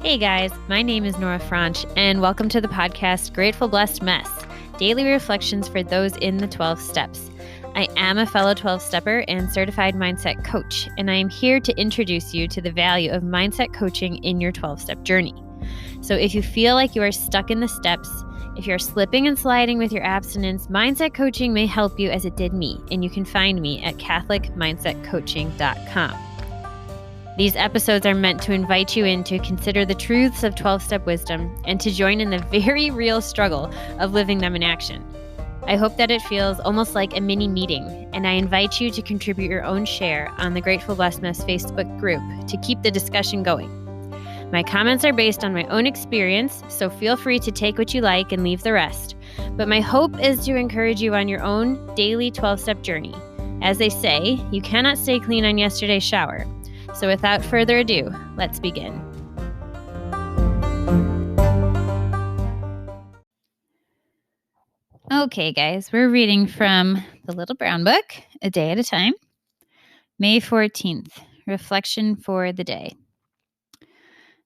Hey guys, my name is Nora Franche, and welcome to the podcast Grateful Blessed Mess, daily reflections for those in the 12 steps. I am a fellow 12-stepper and certified mindset coach, and I am here to introduce you to the value of mindset coaching in your 12-step journey. So if you feel like you are stuck in the steps, if you're slipping and sliding with your abstinence, mindset coaching may help you as it did me, and you can find me at catholicmindsetcoaching.com. These episodes are meant to invite you in to consider the truths of 12-step wisdom and to join in the very real struggle of living them in action. I hope that it feels almost like a mini meeting, and I invite you to contribute your own share on the Grateful Blessedness Facebook group to keep the discussion going. My comments are based on my own experience, so feel free to take what you like and leave the rest. But my hope is to encourage you on your own daily 12-step journey. As they say, you cannot stay clean on yesterday's shower. So without further ado, let's begin. Okay, guys, we're reading from the Little Brown Book, A Day at a Time, May 14th, Reflection for the Day.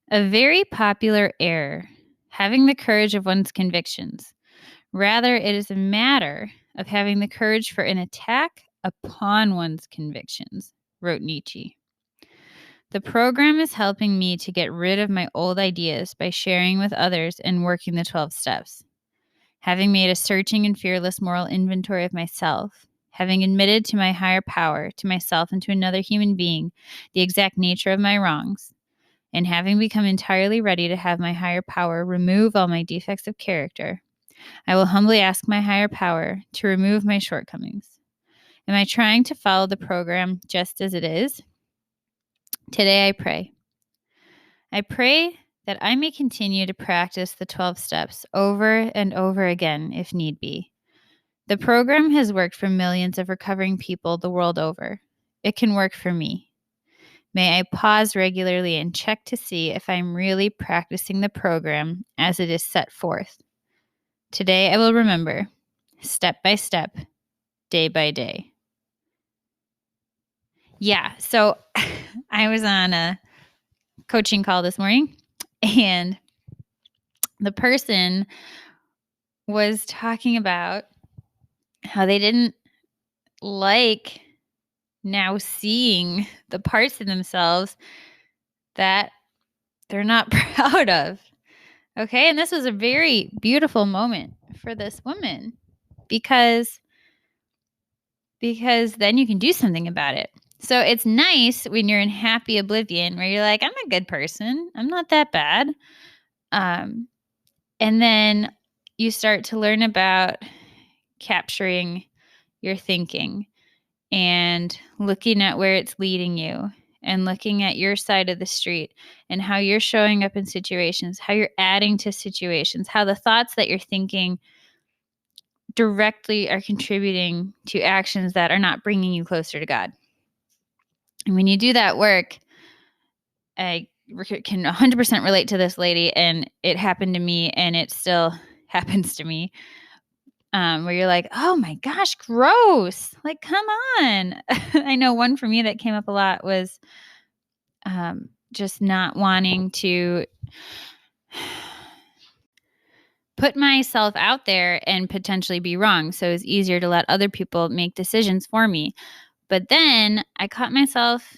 A very popular error, having the courage of one's convictions. Rather, it is a matter of having the courage for an attack upon one's convictions, wrote Nietzsche. The program is helping me to get rid of my old ideas by sharing with others and working the 12 steps. Having made a searching and fearless moral inventory of myself, having admitted to my higher power, to myself and to another human being, the exact nature of my wrongs, and having become entirely ready to have my higher power remove all my defects of character, I will humbly ask my higher power to remove my shortcomings. Am I trying to follow the program just as it is? Today I pray. I pray that I may continue to practice the 12 steps over and over again if need be. The program has worked for millions of recovering people the world over. It can work for me. May I pause regularly and check to see if I'm really practicing the program as it is set forth. Today I will remember, step by step, day by day. Yeah, so I was on a coaching call this morning, and the person was talking about how they didn't like now seeing the parts of themselves that they're not proud of. Okay, and this was a very beautiful moment for this woman because then you can do something about it. So it's nice when you're in happy oblivion where you're like, I'm a good person. I'm not that bad. And then you start to learn about capturing your thinking and looking at where it's leading you and looking at your side of the street and how you're showing up in situations, how you're adding to situations, how the thoughts that you're thinking directly are contributing to actions that are not bringing you closer to God. And when you do that work, I can 100% relate to this lady, and it happened to me, and it still happens to me, where you're like, oh my gosh, gross. Like, come on. I know one for me that came up a lot was just not wanting to put myself out there and potentially be wrong. So it's easier to let other people make decisions for me. But then I caught myself,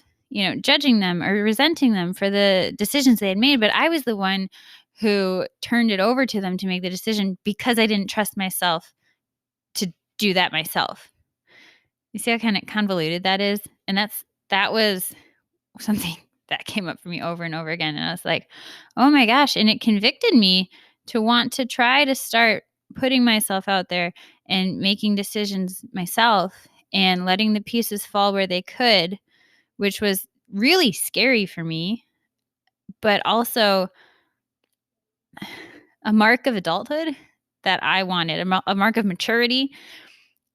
judging them or resenting them for the decisions they had made. But I was the one who turned it over to them to make the decision because I didn't trust myself to do that myself. You see how kind of convoluted that is? And that was something that came up for me over and over again. And I was like, oh my gosh. And it convicted me to want to try to start putting myself out there and making decisions myself and letting the pieces fall where they could, which was really scary for me, but also a mark of adulthood that I wanted, a mark of maturity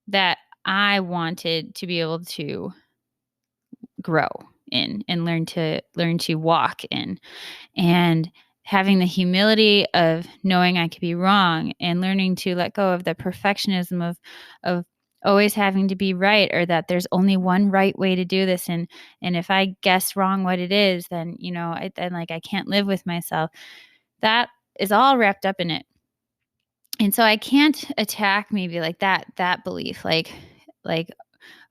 that I wanted to be able to grow in and learn to walk in, and having the humility of knowing I could be wrong and learning to let go of the perfectionism of always having to be right, or that there's only one right way to do this. And if I guess wrong what it is, then, I can't live with myself. That is all wrapped up in it. And so I can't attack maybe like that belief, like,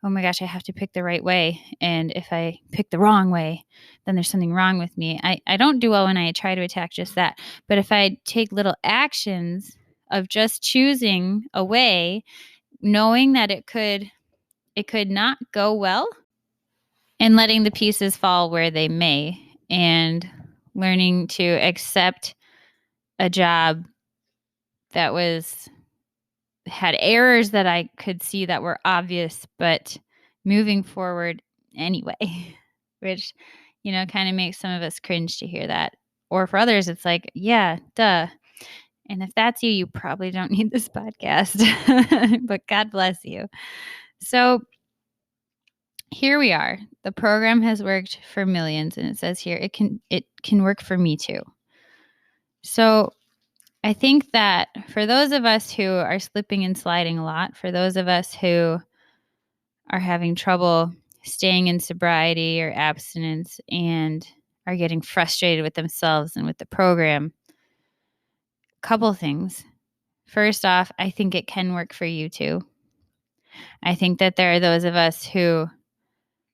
oh my gosh, I have to pick the right way. And if I pick the wrong way, then there's something wrong with me. I don't do well when I try to attack just that. But if I take little actions of just choosing a way, knowing that it could not go well, and letting the pieces fall where they may, and learning to accept a job that had errors that I could see that were obvious, but moving forward anyway, which, kind of makes some of us cringe to hear that. Or for others, it's like, yeah, duh. And if that's you, you probably don't need this podcast, but God bless you. So here we are. The program has worked for millions, and it says here it can work for me too. So I think that for those of us who are slipping and sliding a lot, for those of us who are having trouble staying in sobriety or abstinence and are getting frustrated with themselves and with the program, a couple things. First off, I think it can work for you too. I think that there are those of us who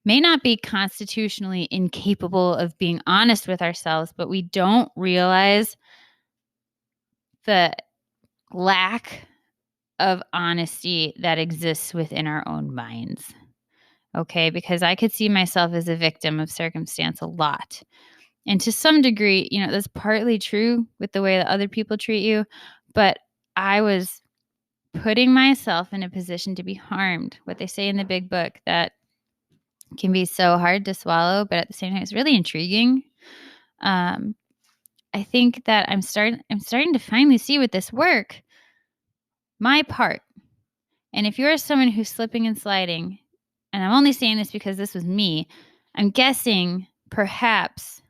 may not be constitutionally incapable of being honest with ourselves, but we don't realize the lack of honesty that exists within our own minds. Okay, because I could see myself as a victim of circumstance a lot. And to some degree, that's partly true with the way that other people treat you, but I was putting myself in a position to be harmed. What they say in the big book that can be so hard to swallow, but at the same time, it's really intriguing. I think that I'm starting to finally see with this work my part. And if you're someone who's slipping and sliding, and I'm only saying this because this was me, I'm guessing perhaps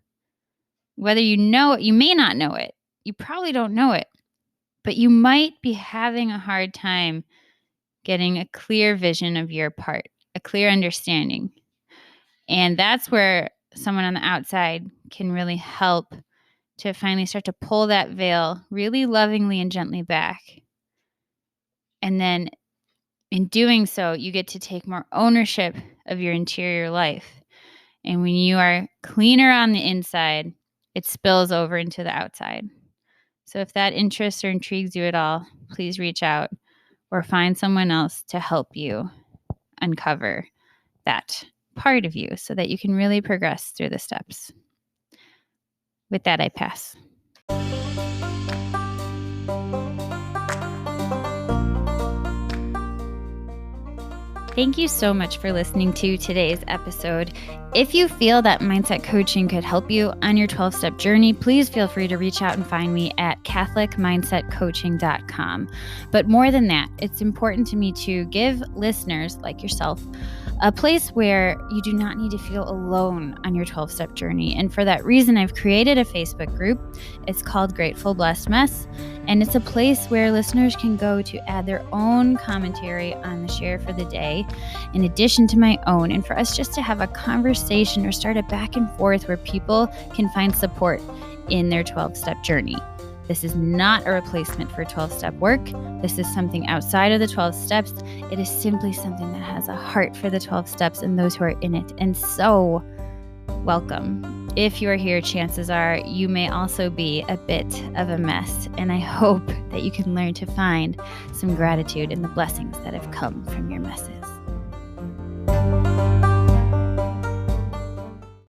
whether you know it, you may not know it, you probably don't know it, but you might be having a hard time getting a clear vision of your part, a clear understanding. And that's where someone on the outside can really help to finally start to pull that veil really lovingly and gently back. And then in doing so, you get to take more ownership of your interior life. And when you are cleaner on the inside, it spills over into the outside. So if that interests or intrigues you at all, please reach out or find someone else to help you uncover that part of you so that you can really progress through the steps. With that, I pass. Thank you so much for listening to today's episode. If you feel that mindset coaching could help you on your 12-step journey, please feel free to reach out and find me at catholicmindsetcoaching.com. But more than that, it's important to me to give listeners like yourself a place where you do not need to feel alone on your 12-step journey. And for that reason, I've created a Facebook group. It's called Grateful Blessed Mess. And it's a place where listeners can go to add their own commentary on the share for the day, in addition to my own, and for us just to have a conversation or start a back and forth where people can find support in their 12-step journey. This is not a replacement for 12-step work. This is something outside of the 12 steps. It is simply something that has a heart for the 12 steps and those who are in it. And so, welcome. If you're here, chances are you may also be a bit of a mess. And I hope that you can learn to find some gratitude in the blessings that have come from your messes.